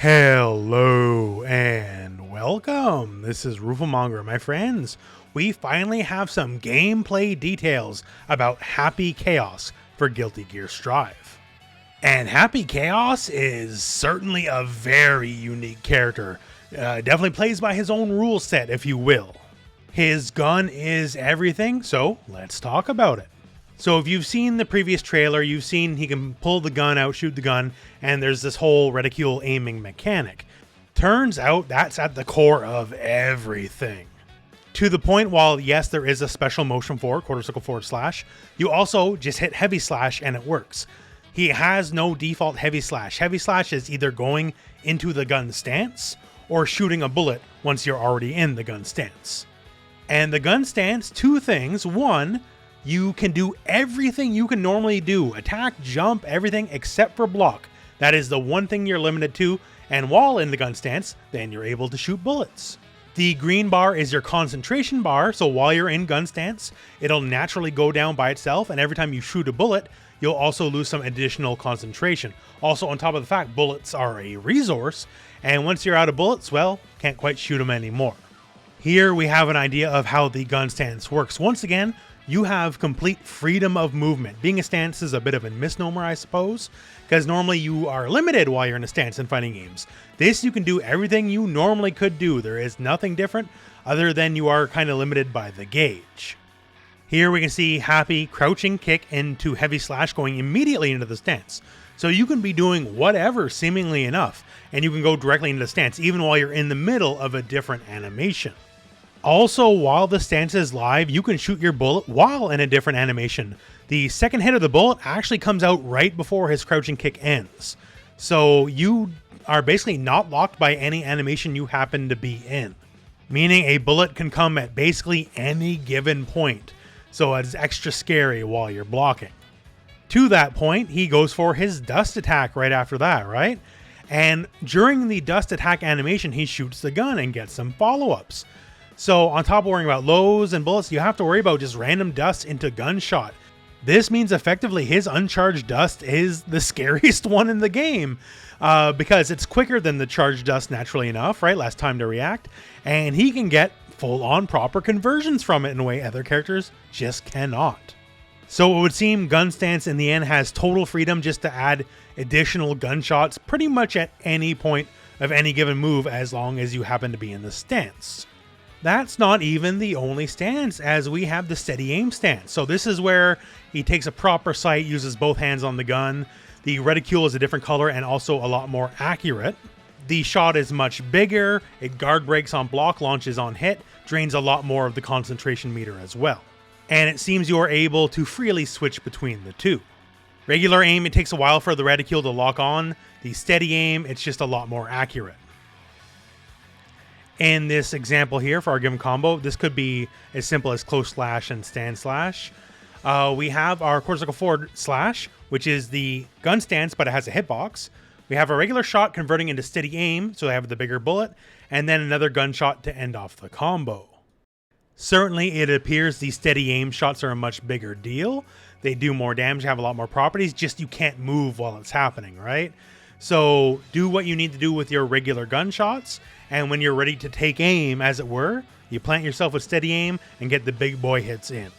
Hello and welcome. This is Rooflemonger, my friends. We finally have some gameplay details about Happy Chaos for Guilty Gear Strive. And Happy Chaos is certainly a very unique character. Definitely plays by his own rule set, if you will. His gun is everything, so let's talk about it. So if you've seen the previous trailer, you've seen he can pull the gun out, shoot the gun, and there's this whole reticule aiming mechanic. Turns out that's at the core of everything. To the point, while yes, there is a special motion for quarter circle forward slash, you also just hit heavy slash and it works. He has no default heavy slash. Heavy slash is either going into the gun stance or shooting a bullet once you're already in the gun stance. And the gun stance, two things. One, you can do everything you can normally do. Attack, jump, everything except for block. That is the one thing you're limited to. And while in the gun stance, then you're able to shoot bullets. The green bar is your concentration bar. So while you're in gun stance, it'll naturally go down by itself. And every time you shoot a bullet, you'll also lose some additional concentration. Also, on top of the fact, bullets are a resource. And once you're out of bullets, well, can't quite shoot them anymore. Here we have an idea of how the gun stance works. Once again, you have complete freedom of movement. Being a stance is a bit of a misnomer, I suppose, because normally you are limited while you're in a stance in fighting games. This, you can do everything you normally could do. There is nothing different other than you are kind of limited by the gauge. Here we can see Happy crouching kick into heavy slash going immediately into the stance. So you can be doing whatever seemingly enough, and you can go directly into the stance even while you're in the middle of a different animation. Also, while the stance is live, you can shoot your bullet while in a different animation. The second hit of the bullet actually comes out right before his crouching kick ends. So you are basically not locked by any animation you happen to be in. Meaning a bullet can come at basically any given point. So it's extra scary while you're blocking. To that point, he goes for his dust attack right after that, right? And during the dust attack animation, he shoots the gun and gets some follow-ups. So on top of worrying about lows and bullets, you have to worry about just random dust into gunshot. This means effectively his uncharged dust is the scariest one in the game because it's quicker than the charged dust naturally enough, right? Less time to react. And he can get full-on proper conversions from it in a way other characters just cannot. So it would seem gun stance in the end has total freedom just to add additional gunshots pretty much at any point of any given move as long as you happen to be in the stance. That's not even the only stance, as we have the steady aim stance. So this is where he takes a proper sight, uses both hands on the gun. The reticule is a different color and also a lot more accurate. The shot is much bigger, it guard breaks on block, launches on hit, drains a lot more of the concentration meter as well. And it seems you are able to freely switch between the two. Regular aim, it takes a while for the reticule to lock on. The steady aim, it's just a lot more accurate. In this example here for our given combo, this could be as simple as close slash and stand slash. We have our quarter circle forward slash, which is the gun stance, but it has a hitbox. We have a regular shot converting into steady aim, so they have the bigger bullet, and then another gunshot to end off the combo. Certainly, it appears the steady aim shots are a much bigger deal. They do more damage, have a lot more properties, just you can't move while it's happening, right? So do what you need to do with your regular gunshots, and when you're ready to take aim, as it were, you plant yourself with steady aim and get the big boy hits in.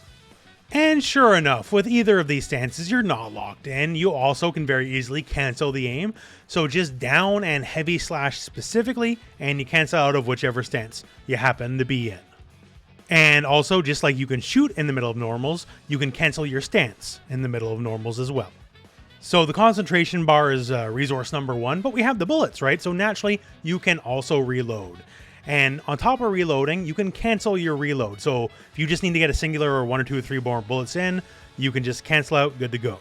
And sure enough, with either of these stances, you're not locked in. You also can very easily cancel the aim. So just down and heavy slash specifically, and you cancel out of whichever stance you happen to be in. And also, just like you can shoot in the middle of normals, you can cancel your stance in the middle of normals as well. So the concentration bar is resource number one, but we have the bullets, right? So naturally, you can also reload. And on top of reloading, you can cancel your reload. So if you just need to get a singular or 1 or 2 or 3 more bullets in, you can just cancel out, good to go.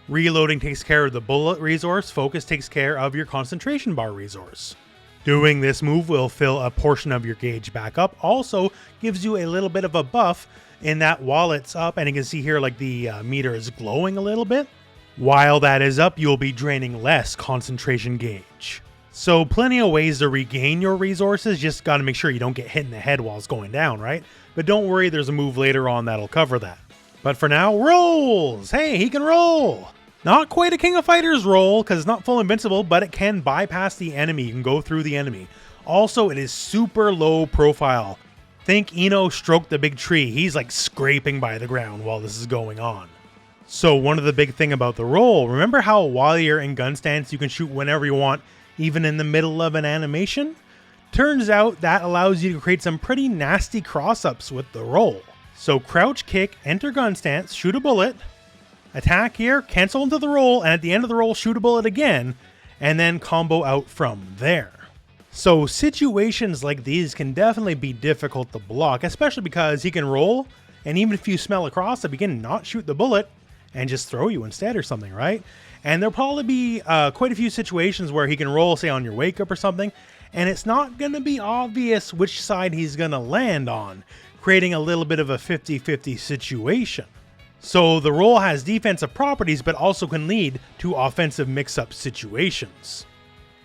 Reloading takes care of the bullet resource. Focus takes care of your concentration bar resource. Doing this move will fill a portion of your gauge back up. Also gives you a little bit of a buff in that while it's up, and you can see here like the meter is glowing a little bit. While that is up, you'll be draining less concentration gauge. So plenty of ways to regain your resources, just got to make sure you don't get hit in the head while it's going down, right? But don't worry, there's a move later on that'll cover that. But for now, rolls! Hey, he can roll! Not quite a King of Fighters roll because it's not full invincible, but it can bypass the enemy. You can go through the enemy. Also, it is super low profile. Think Eno stroked the big tree. He's like scraping by the ground while this is going on. So one of the big thing about the roll, remember how while you're in gun stance, you can shoot whenever you want, even in the middle of an animation? Turns out that allows you to create some pretty nasty cross-ups with the roll. So crouch, kick, enter gun stance, shoot a bullet, attack here, cancel into the roll, and at the end of the roll, shoot a bullet again, and then combo out from there. So situations like these can definitely be difficult to block, especially because he can roll, and even if you smell a cross-up, he can not shoot the bullet and just throw you instead or something, right? And there'll probably be quite a few situations where he can roll, say, on your wake up or something, and it's not going to be obvious which side he's going to land on, creating a little bit of a 50-50 situation. So the roll has defensive properties, but also can lead to offensive mix-up situations.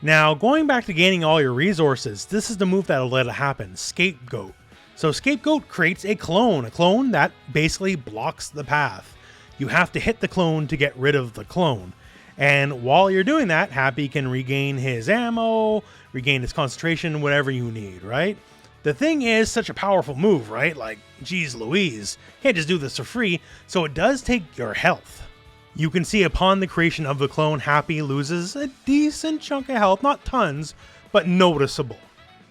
Now, going back to gaining all your resources, this is the move that'll let it happen, Scapegoat. So Scapegoat creates a clone that basically blocks the path. You have to hit the clone to get rid of the clone. And while you're doing that, Happy can regain his ammo, regain his concentration, whatever you need, right? The thing is, such a powerful move, right? Like, geez Louise, can't just do this for free, so it does take your health. You can see upon the creation of the clone, Happy loses a decent chunk of health, not tons, but noticeable.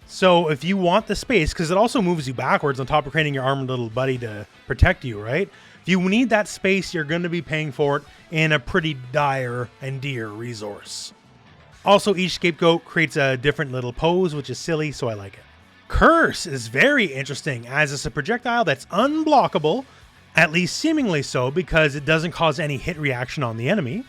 So if you want the space, because it also moves you backwards on top of creating your armored little buddy to protect you, right? If you need that space, you're going to be paying for it in a pretty dire and dear resource. Also, each Scapegoat creates a different little pose, which is silly, so I like it. Curse is very interesting, as it's a projectile that's unblockable, at least seemingly so, because it doesn't cause any hit reaction on the enemy.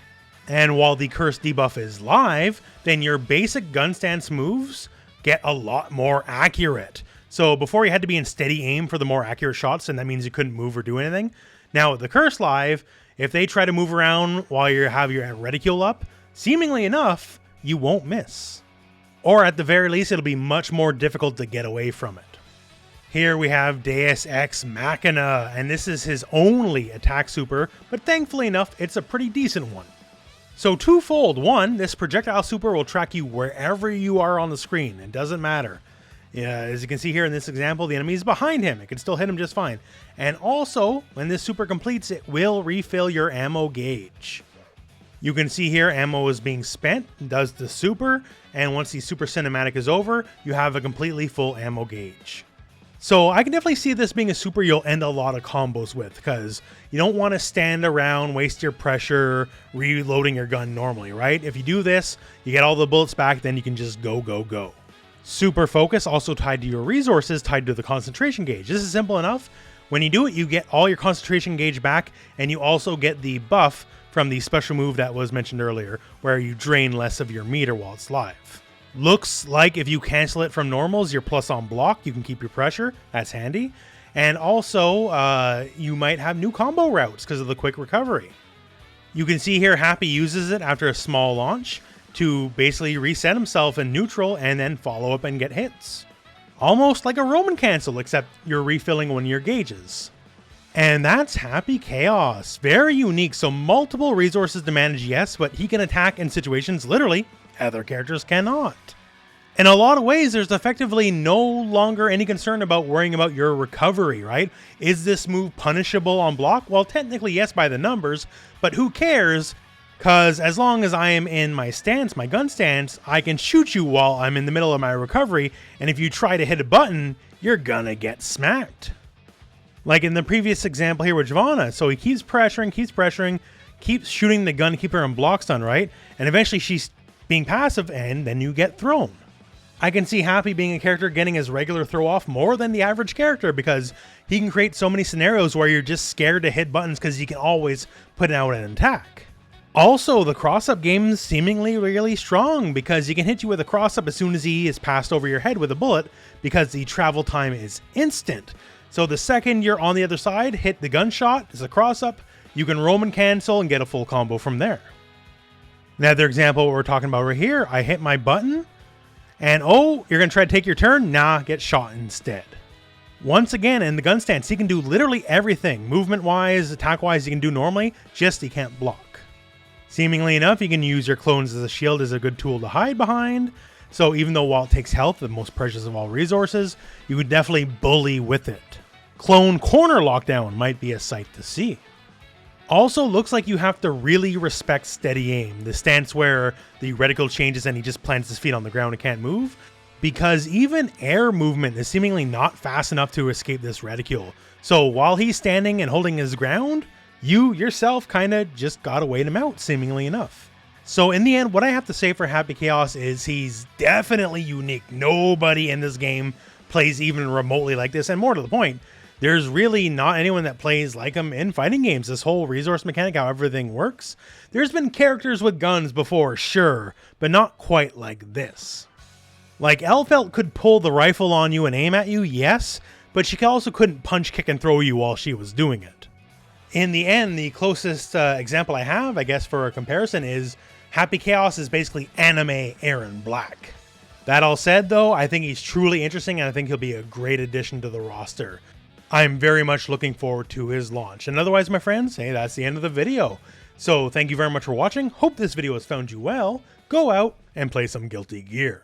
And while the Curse debuff is live, then your basic gun stance moves get a lot more accurate. So before you had to be in steady aim for the more accurate shots, and that means you couldn't move or do anything. Now with the Curse live, if they try to move around while you have your reticule up, seemingly enough, you won't miss. Or at the very least, it'll be much more difficult to get away from it. Here we have Deus Ex Machina, and this is his only attack super, but thankfully enough, it's a pretty decent one. So twofold. One, this projectile super will track you wherever you are on the screen. It doesn't matter. As you can see here in this example, the enemy is behind him. It can still hit him just fine. And also, when this super completes, it will refill your ammo gauge. You can see here ammo is being spent, does the super, and once the super cinematic is over, you have a completely full ammo gauge. So I can definitely see this being a super you'll end a lot of combos with, because you don't want to stand around, waste your pressure, reloading your gun normally, right? If you do this, you get all the bullets back, then you can just go, go, go. Super focus, also tied to your resources, tied to the concentration gauge. This is simple enough. When you do it, you get all your concentration gauge back, and you also get the buff from the special move that was mentioned earlier, where you drain less of your meter while it's live. Looks like if you cancel it from normals, you're plus on block, you can keep your pressure, that's handy. And also, you might have new combo routes because of the quick recovery. You can see here Happy uses it after a small launch to basically reset himself in neutral and then follow up and get hits. Almost like a Roman cancel, except you're refilling one of your gauges. And that's Happy Chaos. Very unique, so multiple resources to manage, yes, but he can attack in situations literally other characters cannot. In a lot of ways, there's effectively no longer any concern about worrying about your recovery, right? Is this move punishable on block? Well, technically yes by the numbers, but who cares? Because as long as I am in my stance, my gun stance, I can shoot you while I'm in the middle of my recovery, and if you try to hit a button, you're gonna get smacked. Like in the previous example here with Giovanna, so he keeps pressuring, keeps shooting the gun to keep her on block stun, right? And eventually she's being passive, and then you get thrown. I can see Happy being a character getting his regular throw off more than the average character, because he can create so many scenarios where you're just scared to hit buttons because he can always put out an attack. Also, the cross-up game is seemingly really strong because you can hit you with a cross-up as soon as he is passed over your head with a bullet because the travel time is instant. So the second you're on the other side, hit the gunshot, it's a cross-up, you can Roman cancel and get a full combo from there. Another example we're talking about right here, I hit my button, and oh, you're going to try to take your turn? Nah, get shot instead. Once again, in the gun stance, he can do literally everything. Movement-wise, attack-wise, he can do normally, just he can't block. Seemingly enough, you can use your clones as a shield as a good tool to hide behind. So even though while it takes health, the most precious of all resources, you would definitely bully with it. Clone corner lockdown might be a sight to see. Also looks like you have to really respect steady aim, the stance where the reticle changes and he just plants his feet on the ground and can't move, because even air movement is seemingly not fast enough to escape this reticule. So while he's standing and holding his ground, you yourself kind of just gotta wait him out, seemingly enough. So in the end, what I have to say for Happy Chaos is he's definitely unique. Nobody in this game plays even remotely like this, and more to the point, there's really not anyone that plays like him in fighting games. This whole resource mechanic, how everything works. There's been characters with guns before, sure, but not quite like this. Like, Elfelt could pull the rifle on you and aim at you, yes, but she also couldn't punch, kick, and throw you while she was doing it. In the end, the closest example I have, I guess, for a comparison is Happy Chaos is basically anime Aaron Black. That all said, though, I think he's truly interesting, and I think he'll be a great addition to the roster. I'm very much looking forward to his launch. And otherwise, my friends, hey, that's the end of the video. So thank you very much for watching. Hope this video has found you well. Go out and play some Guilty Gear.